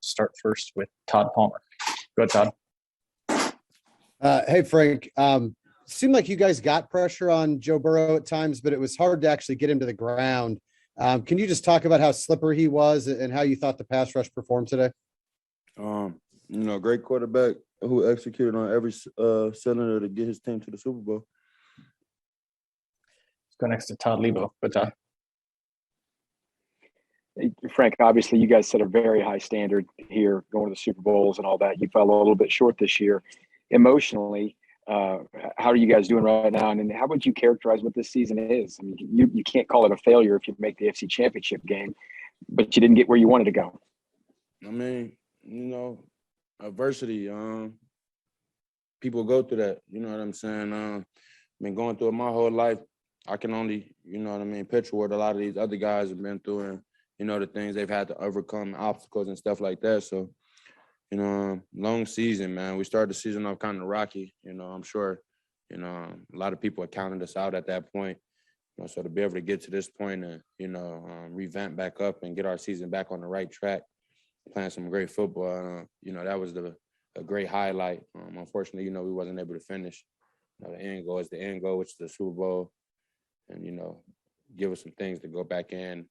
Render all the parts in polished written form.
start first with Todd Palmer. Go ahead, Todd. Hey, Frank. Seemed like you guys got pressure on Joe Burrow at times, but it was hard to actually get him to the ground. Can you just talk about how slippery he was and how you thought the pass rush performed today? Great quarterback who executed on every cylinder to get his team to the Super Bowl. Let's go next to Todd Lebo. But Todd. Frank, obviously you guys set a very high standard here going to the Super Bowls and all that. You fell a little bit short this year. Emotionally, how are you guys doing right now? And how would you characterize what this season is? I mean, you can't call it a failure if you make the AFC Championship game, but you didn't get where you wanted to go. I mean, adversity. People go through that. You know what I'm saying? I've been going through it my whole life. I can only, picture what a lot of these other guys have been through and, the things they've had to overcome, obstacles and stuff like that. So, long season, man. We started the season off kind of rocky. I'm sure, a lot of people had counted us out at that point. So to be able to get to this point and, revamp back up and get our season back on the right track, playing some great football, that was a great highlight. Unfortunately, we wasn't able to finish. The end goal is the end goal, which is the Super Bowl. And, give us some things to go back in,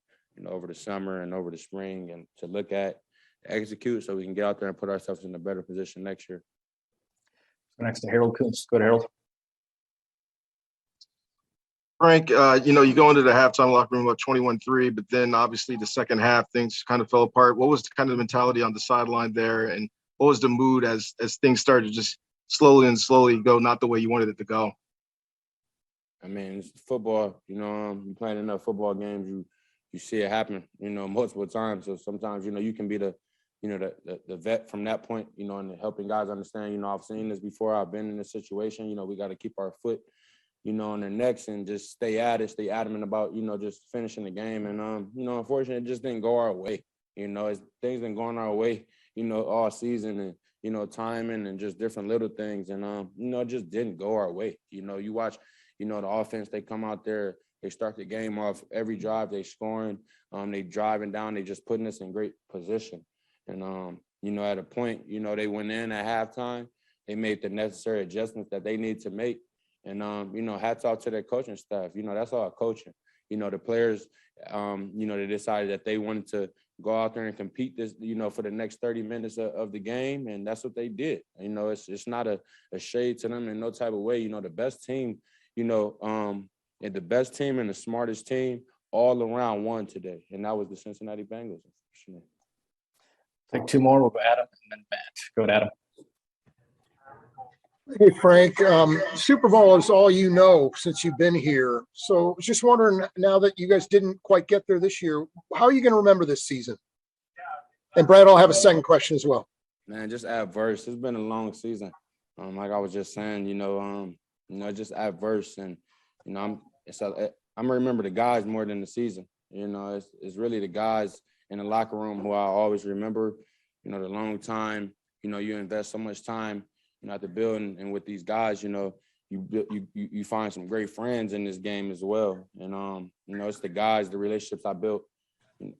over the summer and over the spring and to look at, execute so we can get out there and put ourselves in a better position next year. Next to Harold Kuntz. Go to Harold. Frank, you go into the halftime locker room about 21-3, but then obviously the second half, things kind of fell apart. What was the kind of mentality on the sideline there? And what was the mood as things started to just slowly go not the way you wanted it to go? I mean, it's football, you playing enough football games, you see it happen, multiple times. So sometimes, you can be the vet from that point, and helping guys understand, I've seen this before. I've been in this situation. We got to keep our foot, on their necks and just stay at it, stay adamant about, just finishing the game. And, unfortunately, it just didn't go our way. Things been going our way, all season and, timing and just different little things. And, it just didn't go our way. You watch, the offense, they come out there, they start the game off every drive, they scoring, they driving down, they just putting us in great position. And, at a point, they went in at halftime, they made the necessary adjustments that they need to make. And, hats off to their coaching staff. That's all coaching. The players, they decided that they wanted to go out there and compete this, for the next 30 minutes of the game. And that's what they did. It's not a shade to them in no type of way. The best team, and the best team and the smartest team all around won today. And that was the Cincinnati Bengals. Take two more. We'll go Adam and then Matt. Go ahead, Adam. Hey, Frank. Super Bowl is all you know since you've been here. So just wondering, now that you guys didn't quite get there this year, how are you going to remember this season? And Brad, I'll have a second question as well. Man, just adverse. It's been a long season. Like I was just saying, just adverse. And, I'm going to remember the guys more than the season. It's really the guys in the locker room who I always remember, the long time, you invest so much time, at the building and with these guys, you find some great friends in this game as well. And, it's the guys, the relationships I built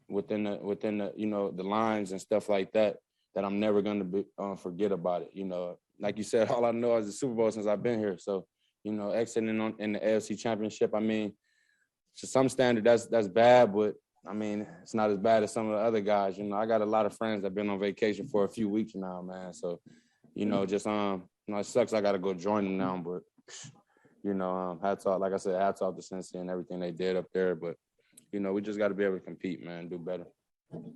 within the, the lines and stuff like that I'm never going to forget about it. Like you said, all I know is the Super Bowl since I've been here. So, exiting in the AFC Championship, I mean, to some standard, that's bad, but I mean, it's not as bad as some of the other guys. I got a lot of friends that have been on vacation for a few weeks now, man. So, it sucks I got to go join them now, but, hats off, like I said, hats off to Cincinnati and everything they did up there. But, we just got to be able to compete, man, do better.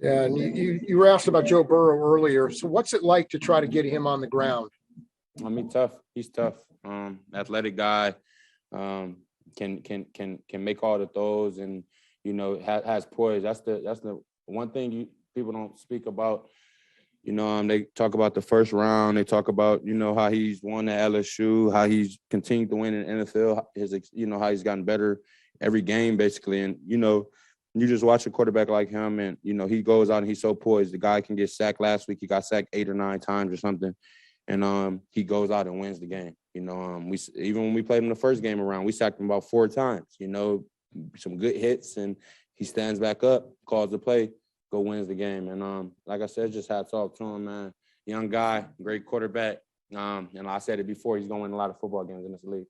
Yeah, and you were asked about Joe Burrow earlier. So what's it like to try to get him on the ground? I mean, tough. He's tough. Athletic guy, can make all the throws and, has poise. That's the one thing people don't speak about. They talk about the first round. They talk about, how he's won at LSU, how he's continued to win in the NFL, how he's gotten better every game basically. And, you just watch a quarterback like him and, he goes out and he's so poised. The guy can get sacked last week. He got sacked 8 or 9 times or something. And he goes out and wins the game. Even when we played him the first game around, we sacked him about 4 times, some good hits, and he stands back up, calls the play, go wins the game. And like I said, just hats off to him, man. Young guy, great quarterback. And I said it before, he's gonna win a lot of football games in this league.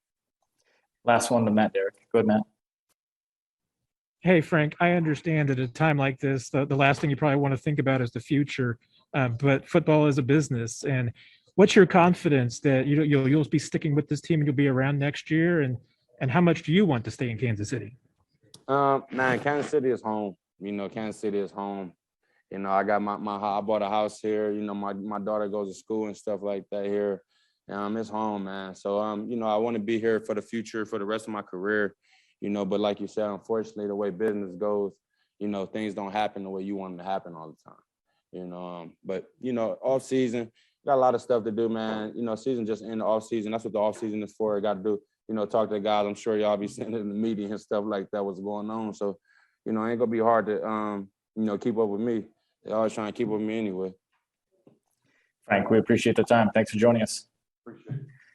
Last one to Matt Derrick. Go ahead, Matt. Hey, Frank, I understand at a time like this, the last thing you probably want to think about is the future, but football is a business. And what's your confidence that you'll be sticking with this team and you'll be around next year? And how much do you want to stay in Kansas City? Man, Kansas City is home. Kansas City is home. I got I bought a house here. My daughter goes to school and stuff like that here. It's home, man. So, I want to be here for the future, for the rest of my career. But like you said, unfortunately, the way business goes, things don't happen the way you want them to happen all the time. But off season, got a lot of stuff to do, man. Season just in the off season. That's what the off season is for. I got to do, talk to the guys. I'm sure y'all be sitting in the meeting and stuff like that, what's going on. So, it ain't gonna be hard to, keep up with me. They're always trying to keep up with me anyway. Frank, we appreciate the time. Thanks for joining us. Appreciate it.